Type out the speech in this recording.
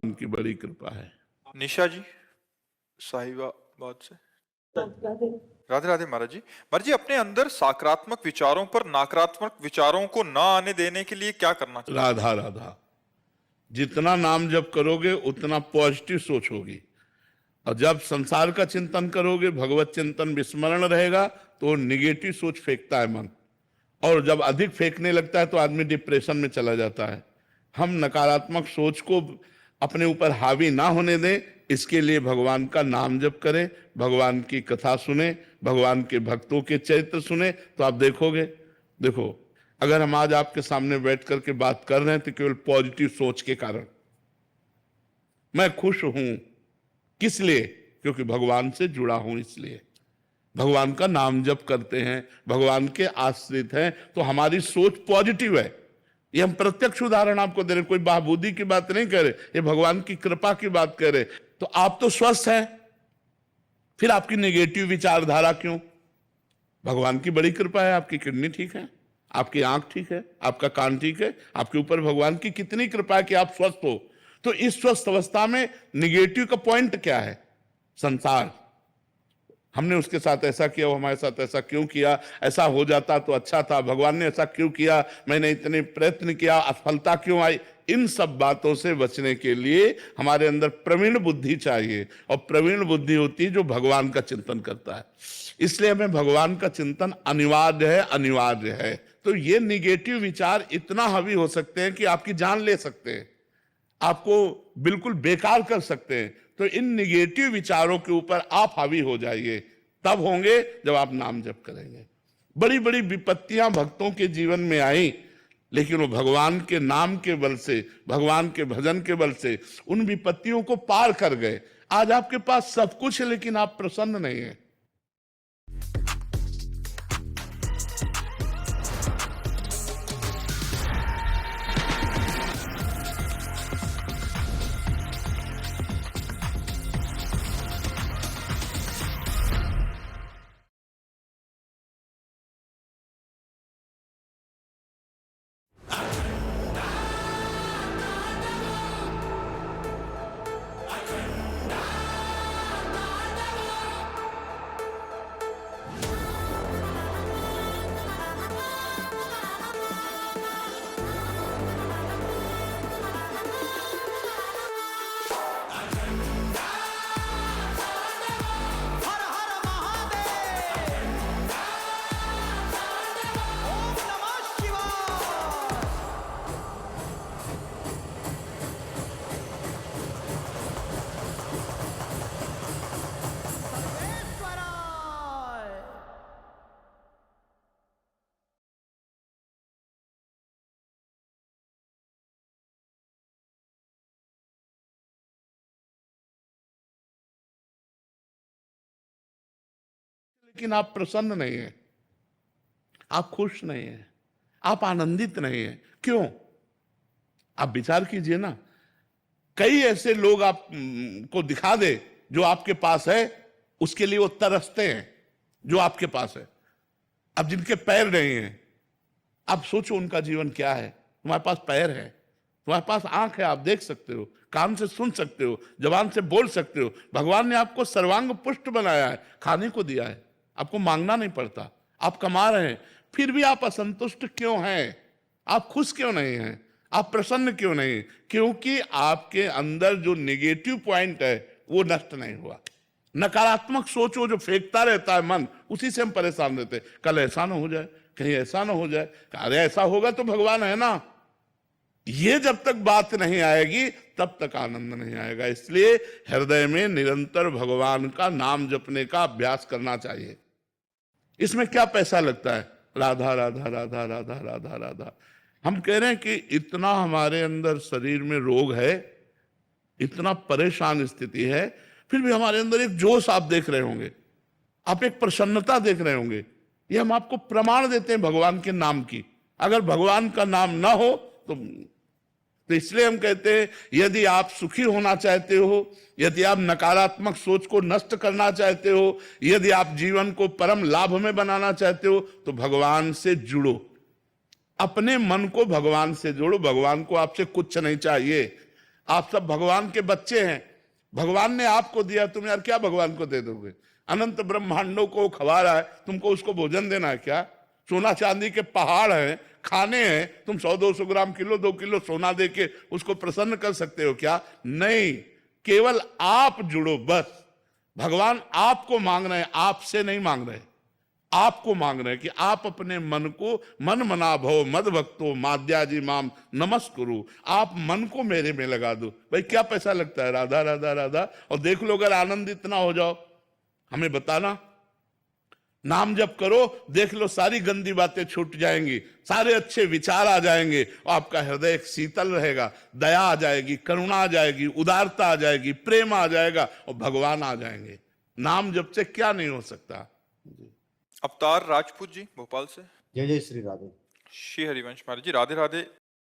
उनकी बड़ी कृपा है। निशा जी साहिबाबाद से। राधे राधे महाराज जी। महाराज जी, अपने अंदर सकारात्मक विचारों पर नकारात्मक विचारों को ना आने देने के लिए क्या करना चाहिए? राधा राधा। जितना नाम जप करोगे उतना पॉजिटिव सोच होगी, और जब संसार का चिंतन करोगे, भगवत चिंतन विस्मरण रहेगा, तो निगेटिव सोच फेंकता है मन, और जब अधिक फेंकने लगता है तो आदमी डिप्रेशन में चला जाता है। हम नकारात्मक सोच को अपने ऊपर हावी ना होने दें, इसके लिए भगवान का नाम जप करें, भगवान की कथा सुने, भगवान के भक्तों के चरित्र सुने, तो आप देखोगे। देखो, अगर हम आज आपके सामने बैठ करके बात कर रहे हैं तो केवल पॉजिटिव सोच के कारण। मैं खुश हूं, किस लिए? क्योंकि भगवान से जुड़ा हूं, इसलिए भगवान का नाम जप करते हैं, भगवान के आश्रित हैं, तो हमारी सोच पॉजिटिव है। ये हम प्रत्यक्ष उदाहरण आपको दे रहे, कोई बहाबूदी की बात नहीं कर रहे, ये भगवान की कृपा की बात कर रहे। तो आप तो स्वस्थ हैं, फिर आपकी नेगेटिव विचारधारा क्यों? भगवान की बड़ी कृपा है, आपकी किडनी ठीक है, आपकी आंख ठीक है, आपका कान ठीक है, आपके ऊपर भगवान की कितनी कृपा है कि आप स्वस्थ हो। तो इस स्वस्थ अवस्था में निगेटिव का पॉइंट क्या है? संसार। हमने उसके साथ ऐसा किया, वो हमारे साथ ऐसा क्यों किया, ऐसा हो जाता तो अच्छा था, भगवान ने ऐसा क्यों किया, मैंने इतने प्रयत्न किया, असफलता क्यों आई। इन सब बातों से बचने के लिए हमारे अंदर प्रवीण बुद्धि चाहिए, और प्रवीण बुद्धि होती है जो भगवान का चिंतन करता है। इसलिए हमें भगवान का चिंतन अनिवार्य है, अनिवार्य है। तो ये निगेटिव विचार इतना हावी हो सकते हैं कि आपकी जान ले सकते हैं, आपको बिल्कुल बेकार कर सकते हैं। तो इन निगेटिव विचारों के ऊपर आप हावी हो जाइए, तब होंगे जब आप नाम जप करेंगे। बड़ी बड़ी विपत्तियां भक्तों के जीवन में आई, लेकिन वो भगवान के नाम के बल से, भगवान के भजन के बल से उन विपत्तियों को पार कर गए। आज आपके पास सब कुछ है, लेकिन आप प्रसन्न नहीं हैं। लेकिन आप प्रसन्न नहीं हैं, आप खुश नहीं हैं, आप आनंदित नहीं हैं। क्यों? आप विचार कीजिए ना। कई ऐसे लोग आप को दिखा दे जो आपके पास है, उसके लिए वो तरसते हैं जो आपके पास है। अब जिनके पैर नहीं हैं, आप सोचो उनका जीवन क्या है। तुम्हारे पास पैर है, तुम्हारे पास आंख है, आप देख सकते हो, कान से सुन सकते हो, जबान से बोल सकते हो। भगवान ने आपको सर्वांग पुष्ट बनाया है, खाने को दिया है, आपको मांगना नहीं पड़ता, आप कमा रहे हैं, फिर भी आप असंतुष्ट क्यों हैं? आप खुश क्यों नहीं हैं? आप प्रसन्न क्यों नहीं? क्योंकि आपके अंदर जो नेगेटिव पॉइंट है वो नष्ट नहीं हुआ। नकारात्मक सोचो जो फेंकता रहता है मन, उसी से हम परेशान रहते हैं। कल ऐसा ना हो जाए, कहीं ऐसा ना हो जाए, अरे ऐसा होगा तो भगवान है ना। ये जब तक बात नहीं आएगी तब तक आनंद नहीं आएगा। इसलिए हृदय में निरंतर भगवान का नाम जपने का अभ्यास करना चाहिए। इसमें क्या पैसा लगता है? राधा राधा राधा राधा राधा राधा। हम कह रहे हैं कि इतना हमारे अंदर शरीर में रोग है, इतना परेशान स्थिति है, फिर भी हमारे अंदर एक जोश आप देख रहे होंगे, आप एक प्रसन्नता देख रहे होंगे। ये हम आपको प्रमाण देते हैं भगवान के नाम की। अगर भगवान का नाम ना हो तो इसलिए हम कहते हैं, यदि आप सुखी होना चाहते हो, यदि आप नकारात्मक सोच को नष्ट करना चाहते हो, यदि आप जीवन को परम लाभ में बनाना चाहते हो, तो भगवान से जुड़ो, अपने मन को भगवान से जोड़ो। भगवान को आपसे कुछ नहीं चाहिए। आप सब भगवान के बच्चे हैं, भगवान ने आपको दिया, तुम यार क्या भगवान को दे दोगे? अनंत ब्रह्मांडों को खवा रहा है, तुमको उसको भोजन देना है क्या? सोना चांदी के पहाड़ हैं, खाने हैं, तुम 100-200 ग्राम, किलो 2 किलो सोना दे के उसको प्रसन्न कर सकते हो क्या? नहीं, केवल आप जुड़ो बस। भगवान आपको मांग रहे हैं, आपसे नहीं मांग रहे, आपको मांग रहे हैं कि आप अपने मन को मन मना भव मद भक्तो माद्याजी माम नमस्कुरु, आप मन को मेरे में लगा दो। भाई क्या पैसा लगता है? राधा राधा राधा, और देख लो अगर आनंद इतना हो जाओ, हमें बताना। नाम जप करो, देख लो सारी गंदी बातें छूट जाएंगी, सारे अच्छे विचार आ जाएंगे, और आपका हृदय एक शीतल रहेगा, दया आ जाएगी, करुणा आ जाएगी, उदारता आ जाएगी, प्रेम आ जाएगा, और भगवान आ जाएंगे। नाम जप से क्या नहीं हो सकता। अवतार राजपूत जी भोपाल से। जय जय श्री राधे। श्री हरिवंश महाराज जी, राधे राधे।